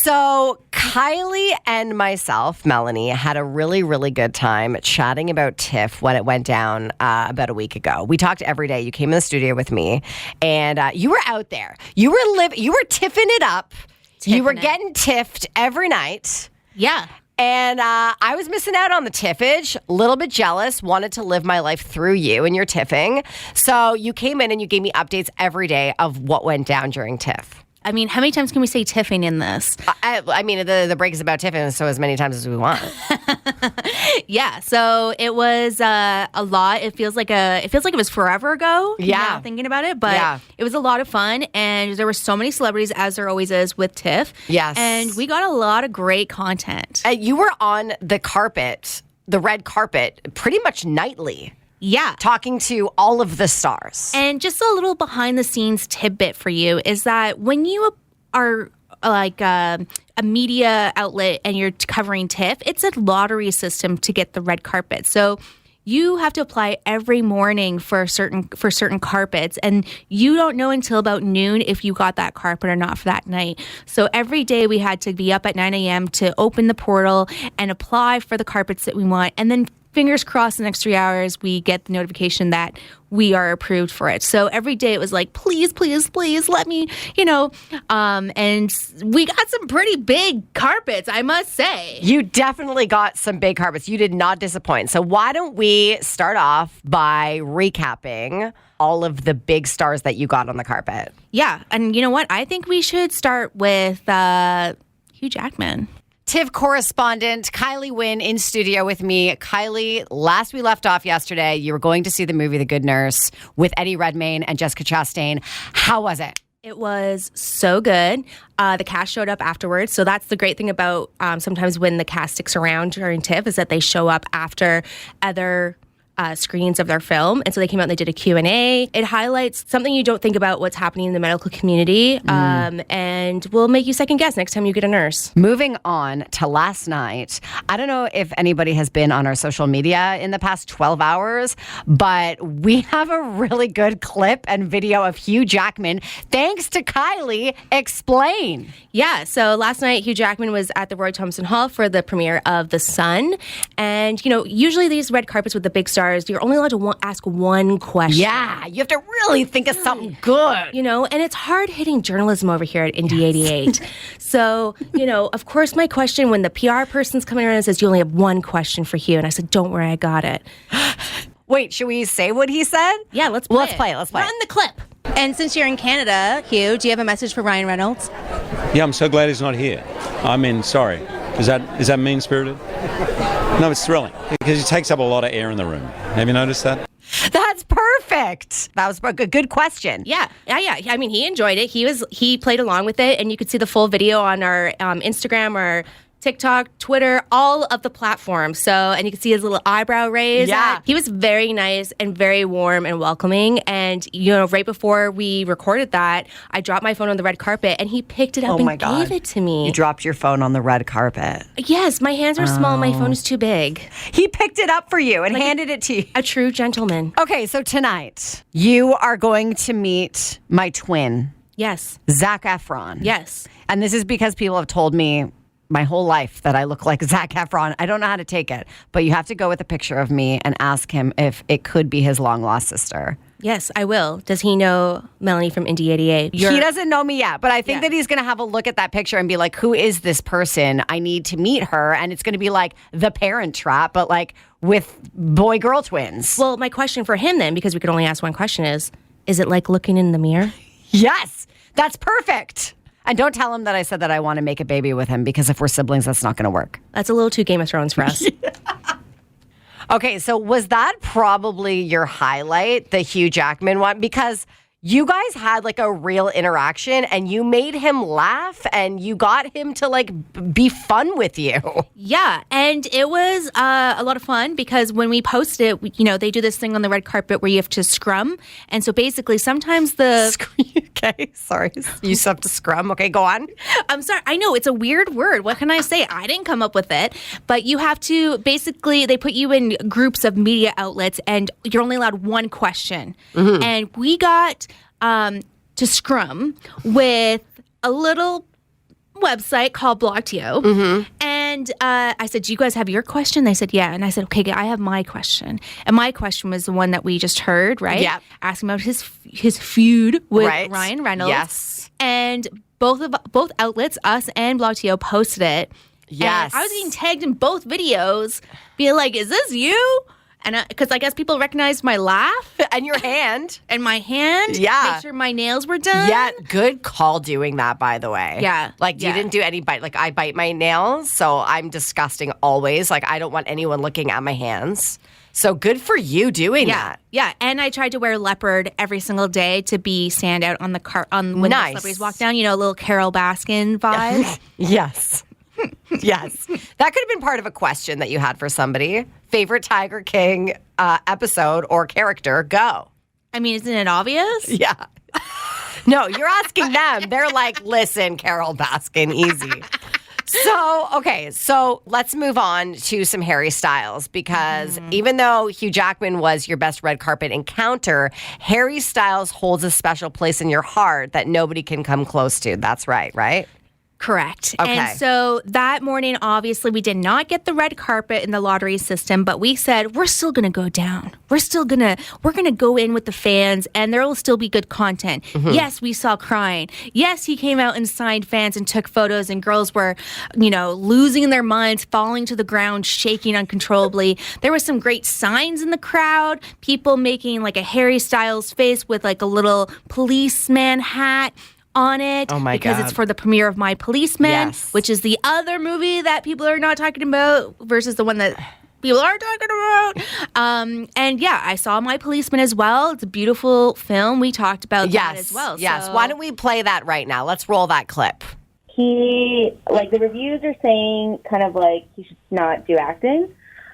So Kylee and myself, Melani, had a really, really good time chatting about TIFF when it went down about a week ago. We talked every day. You came in the studio with me, and you were out there. You were tiffing it up. You were getting tiffed every night. Yeah. And I was missing out on the tiffage, a little bit jealous, wanted to live my life through you and your tiffing. So you came in and you gave me updates every day of what went down during TIFF. I mean, how many times can we say tiffing in this? I mean, the break is about tiffing, so as many times as we want. Yeah, so it was a lot. It feels like it was forever ago. Yeah, now thinking about it, but It was a lot of fun, and there were so many celebrities, as there always is with TIFF. Yes, and we got a lot of great content. You were on the carpet, the red carpet, pretty much nightly. Yeah. Talking to all of the stars. And just a little behind the scenes tidbit for you is that when you are like a media outlet and you're covering TIFF, it's a lottery system to get the red carpet. So you have to apply every morning for certain carpets, and you don't know until about noon if you got that carpet or not for that night. So every day we had to be up at 9 a.m. to open the portal and apply for the carpets that we want, and then fingers crossed the next 3 hours, we get the notification that we are approved for it. So every day it was like, please, please, please let me, and we got some pretty big carpets, I must say. You definitely got some big carpets. You did not disappoint. So why don't we start off by recapping all of the big stars that you got on the carpet? Yeah. And you know what? I think we should start with Hugh Jackman. TIFF Correspondent Kylee Wynn in studio with me. Kylee, last we left off yesterday, you were going to see the movie The Good Nurse with Eddie Redmayne and Jessica Chastain. How was it? It was so good. The cast showed up afterwards. So that's the great thing about sometimes when the cast sticks around during TIFF is that they show up after other screenings of their film. And so they came out and they did a Q&A. It highlights something you don't think about what's happening in the medical community and will make you second guess next time you get a nurse. Moving on to last night, I don't know if anybody has been on our social media in the past 12 hours, but we have a really good clip and video of Hugh Jackman. Thanks to Kylee. Explain. Yeah, so last night Hugh Jackman was at the Roy Thompson Hall for the premiere of The Sun. And, usually these red carpets with the big stars, you're only allowed to ask one question. Yeah, you have to really think of something good. And it's hard-hitting journalism over here at Indie 88. So, of course, my question when the PR person's coming around and says, you only have one question for Hugh. And I said, don't worry, I got it. Wait, should we say what he said? Yeah, let's play it. Let's play it. Run the clip. And since you're in Canada, Hugh, do you have a message for Ryan Reynolds? Yeah, I'm so glad he's not here. I mean, sorry. Is that mean-spirited? No, it's thrilling because he takes up a lot of air in the room. Have you noticed that? That's perfect. That was a good question. Yeah. I mean, he enjoyed it. He played along with it, and you could see the full video on our Instagram or TikTok, Twitter, all of the platforms. So, and you can see his little eyebrow raise. Yeah. He was very nice and very warm and welcoming. And, right before we recorded that, I dropped my phone on the red carpet and he picked it up and gave it to me. You dropped your phone on the red carpet. Yes, my hands are small. My phone is too big. He picked it up for you and handed it to you. A true gentleman. Okay, so tonight you are going to meet my twin. Yes. Zac Efron. Yes. And this is because people have told me my whole life that I look like Zac Efron. I don't know how to take it, but you have to go with a picture of me and ask him if it could be his long-lost sister. Yes, I will. Does he know Melanie from Indie 88? He doesn't know me yet, but I think that he's going to have a look at that picture and be like, who is this person? I need to meet her. And it's going to be like The Parent Trap, but like with boy-girl twins. Well, my question for him then, because we could only ask one question is it like looking in the mirror? Yes, that's perfect. And don't tell him that I said that I want to make a baby with him because if we're siblings, that's not going to work. That's a little too Game of Thrones for us. Okay, so was that probably your highlight, the Hugh Jackman one? Because you guys had like a real interaction and you made him laugh and you got him to like be fun with you. Yeah, and it was a lot of fun because when we post it, they do this thing on the red carpet where you have to scrum. And so basically sometimes Okay, sorry. You still have to scrum. Okay, go on. I'm sorry. I know, it's a weird word. What can I say? I didn't come up with it. But you have to, basically, they put you in groups of media outlets and you're only allowed one question. Mm-hmm. And we got to scrum with a little website called Blocktio. Mm-hmm. And I said, do you guys have your question? They said, yeah. And I said, okay, I have my question. And my question was the one that we just heard, right? Yeah. Asking about his feud with Ryan Reynolds. Yes. And both outlets, us and Blocktio, posted it. Yes. And I was getting tagged in both videos, being like, is this you? And because I guess people recognized my laugh. And your hand. And my hand. Yeah. Make sure my nails were done. Yeah, good call doing that, by the way. Yeah. Like, you didn't do any bite. Like, I bite my nails, so I'm disgusting always. Like, I don't want anyone looking at my hands. So good for you doing that. Yeah, and I tried to wear leopard every single day to be stand out on the when the celebrities walk down. You know, a little Carol Baskin vibe. Yes. Yes. That could have been part of a question that you had for somebody. Favorite Tiger King episode or character? Go. I mean, isn't it obvious? Yeah. No, you're asking them. They're like, listen, Carol Baskin, easy. So let's move on to some Harry Styles because even though Hugh Jackman was your best red carpet encounter, Harry Styles holds a special place in your heart that nobody can come close to. That's right? Correct. Okay. And so that morning, obviously, we did not get the red carpet in the lottery system, but we said, we're still going to go down. We're going to go in with the fans and there will still be good content. Mm-hmm. Yes, we saw crying. Yes, he came out and signed fans and took photos and girls were, losing their minds, falling to the ground, shaking uncontrollably. There were some great signs in the crowd, people making like a Harry Styles face with like a little policeman hat on it. Oh my because God. It's for the premiere of My Policeman, yes. which is the other movie that people are not talking about versus the one that people are talking about. And yeah, I saw My Policeman as well. It's a beautiful film. We talked about that as well. Yes. So. Why don't we play that right now? Let's roll that clip. The reviews are saying kind of like he should not do acting.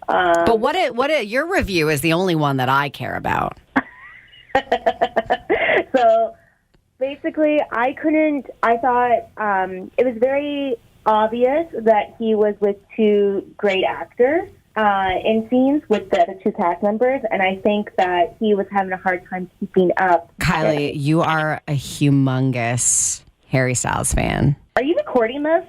But your review is the only one that I care about. So basically, I thought it was very obvious that he was with two great actors in scenes with the other two cast members, and I think that he was having a hard time keeping up. Kylie, you are a humongous Harry Styles fan. Are you recording this?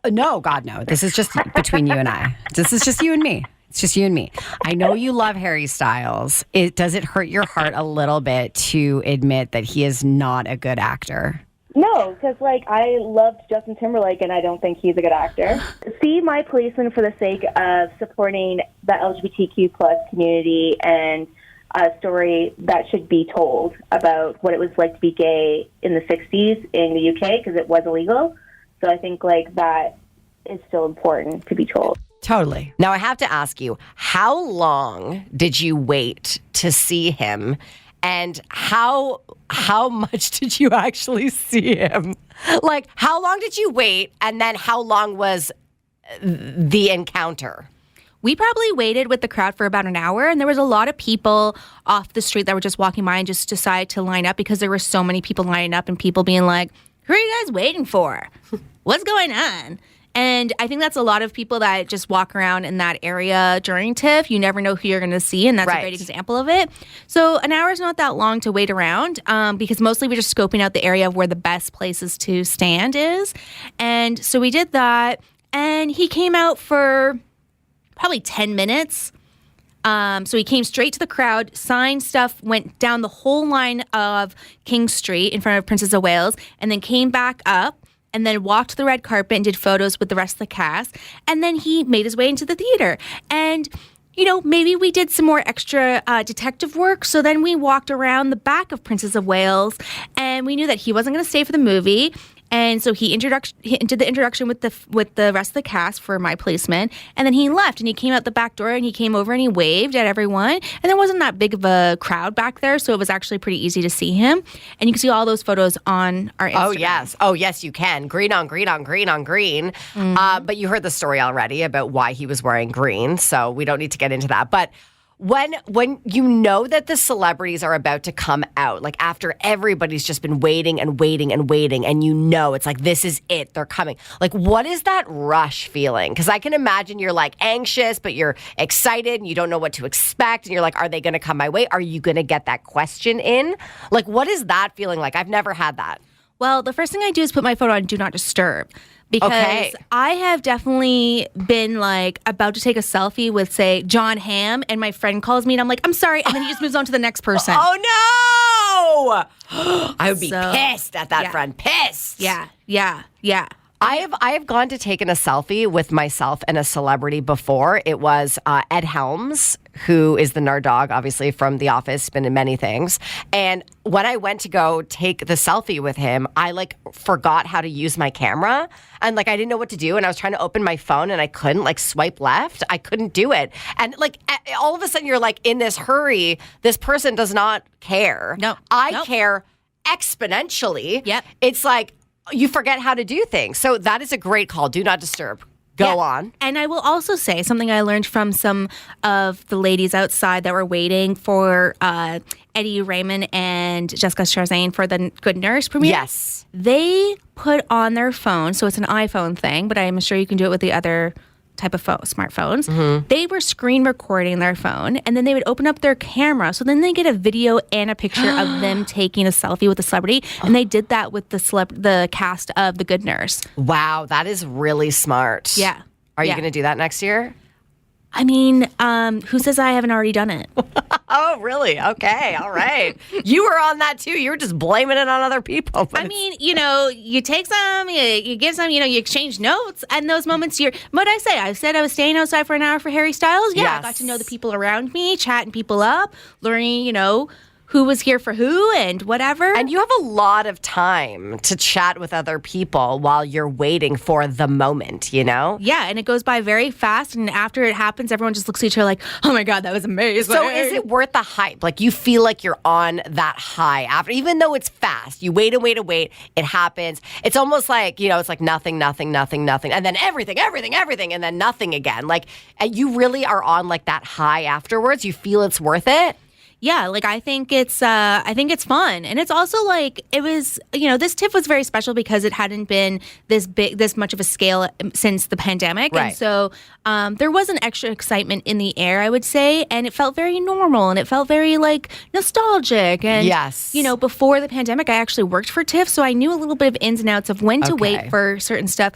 No, God, no. This is just between you and I. This is just you and me. It's just you and me. I know you love Harry Styles. Does it hurt your heart a little bit to admit that he is not a good actor? No, because I loved Justin Timberlake, and I don't think he's a good actor. See My Policeman for the sake of supporting the LGBTQ plus community and a story that should be told about what it was like to be gay in the 60s in the UK, because it was illegal. So I think that is still important to be told. Totally. Now, I have to ask you, how long did you wait to see him? And how much did you actually see him? Like, how long did you wait? And then how long was the encounter? We probably waited with the crowd for about an hour, and there was a lot of people off the street that were just walking by and just decided to line up because there were so many people lining up and people being like, who are you guys waiting for? What's going on? And I think that's a lot of people that just walk around in that area during TIFF. You never know who you're going to see, and that's a great example of it. So an hour is not that long to wait around because mostly we're just scoping out the area of where the best places to stand is. And so we did that, and he came out for probably 10 minutes. So he came straight to the crowd, signed stuff, went down the whole line of King Street in front of Princess of Wales, and then came back up. And then walked the red carpet and did photos with the rest of the cast. And then he made his way into the theater. And, maybe we did some more extra detective work. So then we walked around the back of Princess of Wales. And we knew that he wasn't going to stay for the movie. And so he did the introduction with the rest of the cast for My Policeman. And then he left and he came out the back door and he came over and he waved at everyone. And there wasn't that big of a crowd back there. So it was actually pretty easy to see him. And you can see all those photos on our Instagram. Oh, yes, you can. Green on green on green on green. Mm-hmm. But you heard the story already about why he was wearing green. So we don't need to get into that. But when you know that the celebrities are about to come out, like after everybody's just been waiting and waiting and waiting, and it's like, this is it, they're coming. Like, what is that rush feeling? Because I can imagine you're like anxious, but you're excited and you don't know what to expect. And you're like, are they going to come my way? Are you going to get that question in? Like, what is that feeling like? I've never had that. Well, the first thing I do is put my phone on Do Not Disturb. Because Okay. I have definitely been like about to take a selfie with, say, John Hamm, and my friend calls me and I'm like, I'm sorry. And then he just moves on to the next person. Oh no! I would be So, pissed at that yeah. friend. Pissed. Yeah. I have gone to taken a selfie with myself and a celebrity before. It was Ed Helms, who is the nerd dog, obviously from The Office, been in many things. And when I went to go take the selfie with him, I like forgot how to use my camera, and like I didn't know what to do. And I was trying to open my phone, and I couldn't like swipe left. I couldn't do it. And like all of a sudden, you're like in this hurry. This person does not care. No. I Nope. care exponentially. Yep. It's like you forget how to do things. So that is a great call. Do not disturb. Go Yeah. on. And I will also say something I learned from some of the ladies outside that were waiting for Eddie Raymond and Jessica Chastain for the Good Nurse premiere. Yes. They put on their phone, so it's an iPhone thing, but I'm sure you can do it with the other type of smartphones. Mm-hmm. They were screen recording their phone, and then they would open up their camera. So then they get a video and a picture of them taking a selfie with a celebrity, and they did that with the cast of The Good Nurse. Wow, that is really smart. Yeah. Are you Yeah. going to do that next year? I mean, who says I haven't already done it? Oh, really? Okay. All right. You were on that too. You were just blaming it on other people. but I mean, you take some, you give some, you exchange notes, and those moments what did I say? I said I was staying outside for an hour for Harry Styles. Yeah, Yes. I got to know the people around me, chatting people up, learning, who was here for who and whatever. And you have a lot of time to chat with other people while you're waiting for the moment, Yeah, and it goes by very fast, and after it happens, everyone just looks at each other like, oh my God, that was amazing. So is it worth the hype? Like you feel like you're on that high after, even though it's fast, you wait and wait and wait, it happens. It's almost like, it's like nothing, and then everything, and then nothing again. Like you really are on like that high afterwards. You feel it's worth it. Yeah, like I think it's fun, and it's also like it was. This TIFF was very special because it hadn't been this much of a scale since the pandemic, Right. and so there was an extra excitement in the air, I would say, and it felt very normal, and it felt very like nostalgic. And Yes. before the pandemic, I actually worked for TIFF, so I knew a little bit of ins and outs of when to Okay. wait for certain stuff.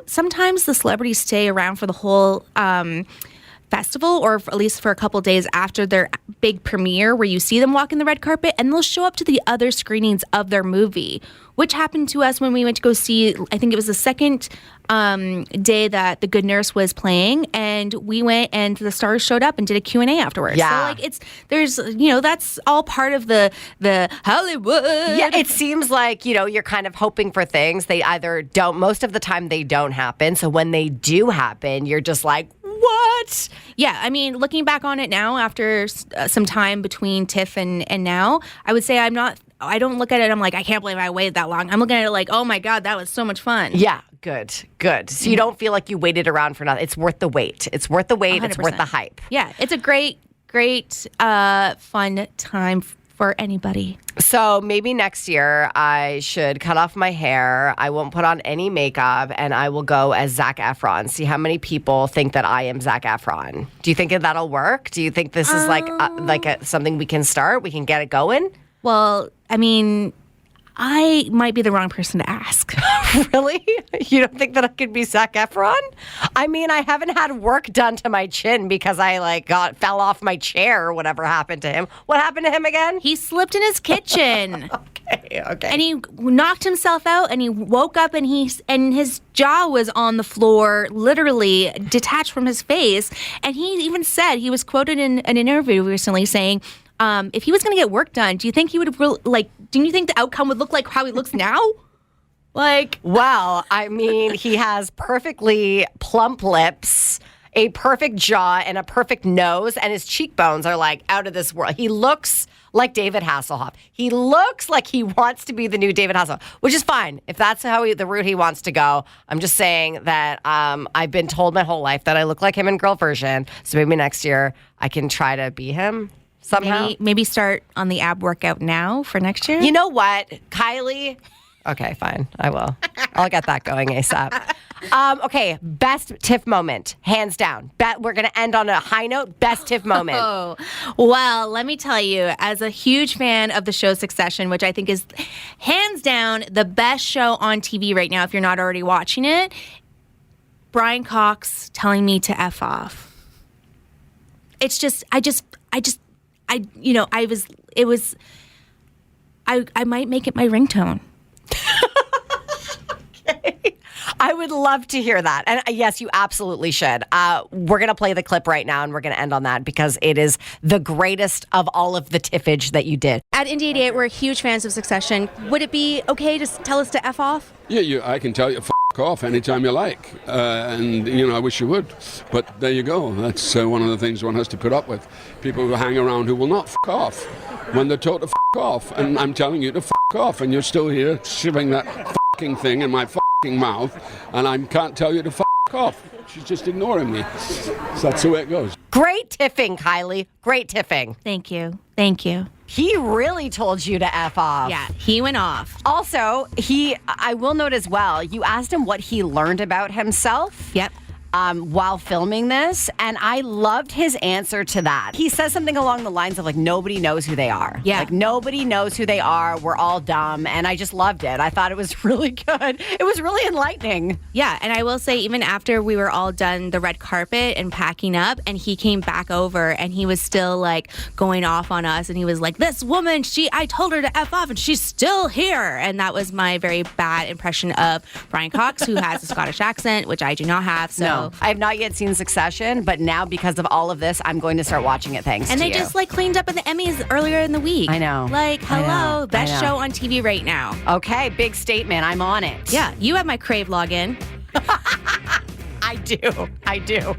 Sometimes the celebrities stay around for the whole. Festival, or at least for a couple days after their big premiere, where you see them walking the red carpet, and they'll show up to the other screenings of their movie, which happened to us when we went to go see, I think it was the second day that The Good Nurse was playing, and we went and the stars showed up and did a Q&A afterwards. Yeah. So there's that's all part of the Hollywood. Yeah, it seems like, you're kind of hoping for things. They either don't, most of the time they don't happen. So when they do happen, you're just like, what? Yeah, I mean, looking back on it now, after some time between TIFF and now, I would say I don't look at it, I'm like, I can't believe I waited that long. I'm looking at it like, oh my God, that was so much fun. Yeah, good. So you don't feel like you waited around for nothing. It's worth the wait. It's worth the wait. It's worth the 100%. hype. Yeah, it's a great, fun time for anybody. So maybe next year I should cut off my hair. I won't put on any makeup, and I will go as Zac Efron. See how many people think that I am Zac Efron. Do you think that that'll work? Do you think this is something we can start? We can get it going? Well, I mean, I might be the wrong person to ask. Really? You don't think that I could be Zac Efron? I mean, I haven't had work done to my chin because I fell off my chair or whatever happened to him. What happened to him again? He slipped in his kitchen. Okay. And he knocked himself out, and he woke up, and his jaw was on the floor, literally detached from his face. And he even said, he was quoted in an interview recently saying, if he was going to get work done, do you think he would have do you think the outcome would look like how he looks now? Well, I mean, he has perfectly plump lips, a perfect jaw, and a perfect nose, and his cheekbones are out of this world. He looks like David Hasselhoff. He looks like he wants to be the new David Hasselhoff, which is fine if that's the route he wants to go. I'm just saying that I've been told my whole life that I look like him in girl version, so maybe next year I can try to be him. Somehow. Maybe start on the ab workout now for next year. You know what, Kylee? Okay, fine. I will. I'll get that going ASAP. Okay, best TIFF moment, hands down. We're going to end on a high note. Best TIFF moment. Oh, well, let me tell you, as a huge fan of the show Succession, which I think is hands down the best show on TV right now, if you're not already watching it, Brian Cox telling me to F off. It's just, I might make it my ringtone. Okay. I would love to hear that. And yes, you absolutely should. We're going to play the clip right now and we're going to end on that because it is the greatest of all of the tiffage that you did. At Indy 88, we're huge fans of Succession. Would it be okay to tell us to F off? Yeah, I can tell you f*** off anytime you like. And, I wish you would. But there you go. That's one of the things one has to put up with. People who hang around who will not f*** off when they're told to f*** off. And I'm telling you to f*** off. And you're still here shoving that f***ing thing in my f***ing mouth. And I can't tell you to f*** off. She's just ignoring me. So that's the way it goes. Great tiffing, Kylee. Great tiffing. Thank you. Thank you. He really told you to F off. Yeah, he went off. Also, I will note as well, you asked him what he learned about himself. Yep. While filming this, and I loved his answer to that. He says something along the lines of nobody knows who they are. Yeah. Nobody knows who they are. We're all dumb. And I just loved it. I thought it was really good. It was really enlightening. Yeah, and I will say, even after we were all done the red carpet and packing up, and he came back over and he was still going off on us, and he was like, this woman, I told her to F off and she's still here. And that was my very bad impression of Brian Cox, who has a Scottish accent, which I do not have. So. No. I have not yet seen Succession, but now because of all of this, I'm going to start watching it thanks and to they you. just cleaned up at the Emmys earlier in the week. I know. Hello, best show on TV right now. Okay, big statement. I'm on it. Yeah, you have my Crave login. I do.